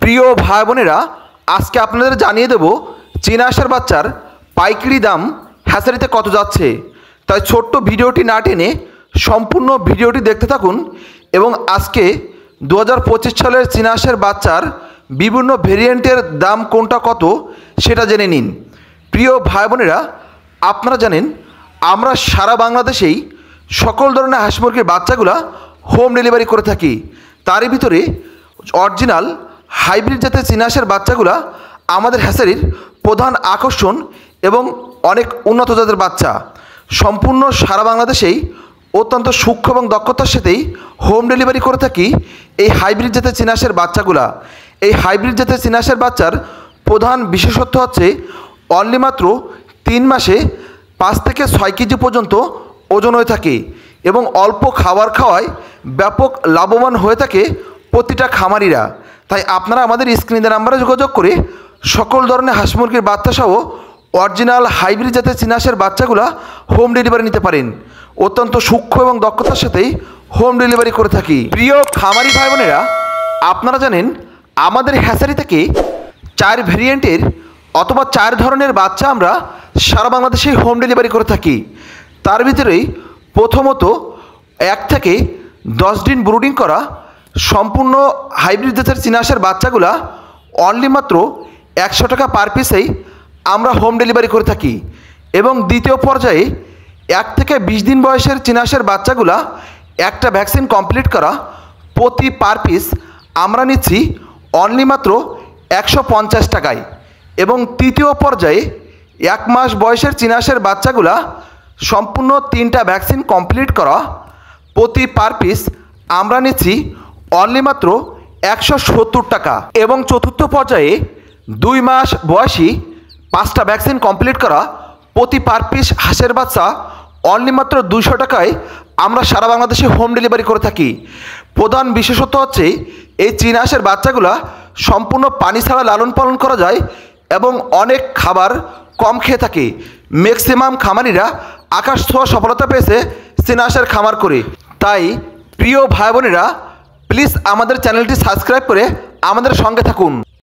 প্রিয় ভাই বোনেরা, আজকে আপনাদের জানিয়ে দেব চীনা হাঁসের বাচ্চার পাইকারি দাম হ্যাচারিতে কত যাচ্ছে। তাই ছোট্ট ভিডিওটি না টেনে সম্পূর্ণ ভিডিওটি দেখতে থাকুন এবং আজকে 2025 সালের চীনা হাঁসের বাচ্চার বিভিন্ন ভেরিয়েন্টের দাম কোনটা কত সেটা জেনে নিন। প্রিয় ভাই বোনেরা, আপনারা জানেন আমরা সারা বাংলাদেশেই সকল ধরনের হাঁস মুরগির বাচ্চাগুলা হোম ডেলিভারি করে থাকি। তারই ভিতরে অরিজিনাল হাইব্রিড জাতের চীনা হাঁসের বাচ্চাগুলা আমাদের হ্যাচারির প্রধান আকর্ষণ এবং অনেক উন্নত জাতের বাচ্চা। সম্পূর্ণ সারা বাংলাদেশেই অত্যন্ত সূক্ষ্ম এবং দক্ষতার সাথেই হোম ডেলিভারি করে থাকি এই হাইব্রিড জাতের চীনা হাঁসের বাচ্চাগুলা। এই হাইব্রিড জাতের চীনা হাঁসের বাচ্চার প্রধান বিশেষত্ব হচ্ছে অনলি মাত্র 3 মাসে 5 থেকে 6 কেজি পর্যন্ত ওজন হয়ে থাকে এবং অল্প খাবার খাওয়ায় ব্যাপক লাভবান হয়ে থাকে প্রতিটা খামারিরা। তাই আপনারা আমাদের স্ক্রিনের নাম্বারে যোগাযোগ করে সকল ধরনের হাঁস মুরগির বাচ্চা সহ অরিজিনাল হাইব্রিড জাতের চীনা হাঁসের বাচ্চাগুলা হোম ডেলিভারি নিতে পারেন। অত্যন্ত সূক্ষ্ম এবং দক্ষতার সাথেই হোম ডেলিভারি করে থাকি। প্রিয় খামারি ভাই বোনেরা, আপনারা জানেন আমাদের হ্যাচারি থেকে 4 ভেরিয়েন্টের অথবা 4 ধরনের বাচ্চা আমরা সারা বাংলাদেশে হোম ডেলিভারি করে থাকি। তার ভিতরেই প্রথমত 1 থেকে 10 দিন ব্রুডিং করা সম্পূর্ণ হাইব্রিড জাতের চীনা হাঁসের বাচ্চাগুলা অনলি মাত্র 100 টাকা পার পিসেই আমরা হোম ডেলিভারি করে থাকি। এবং দ্বিতীয় পর্যায়ে 1 থেকে 20 দিন বয়সের চীনা হাঁসের বাচ্চাগুলা একটা ভ্যাকসিন কমপ্লিট করা প্রতি পার পিস আমরা নিচ্ছি অনলি মাত্র 150 টাকায়। এবং তৃতীয় পর্যায়ে 1 মাস বয়সের চীনা হাঁসের বাচ্চাগুলা সম্পূর্ণ 3টা ভ্যাকসিন কমপ্লিট করা প্রতি পার পিস আমরা নিচ্ছি অনলি মাত্র 170 টাকা। এবং চতুর্থ পর্যায়ে 2 মাস বয়সী 5টা ভ্যাকসিন কমপ্লিট করা প্রতি পার পিস হাঁসের বাচ্চা অনলি মাত্র 200 টাকায় আমরা সারা বাংলাদেশে হোম ডেলিভারি করে থাকি। প্রধান বিশেষত্ব হচ্ছে এই চীনা হাঁসের বাচ্চাগুলা সম্পূর্ণ পানি ছাড়া লালন পালন করা যায় এবং অনেক খাবার কম খেয়ে থাকে। ম্যাক্সিমাম খামারিরা আকাশ ছোঁয়া সফলতা পেয়েছে চীনা হাঁসের খামার করে। তাই প্রিয় ভাই বোনেরা, প্লিজ আমাদের চ্যানেলটি সাবস্ক্রাইব করে আমাদের সঙ্গে থাকুন।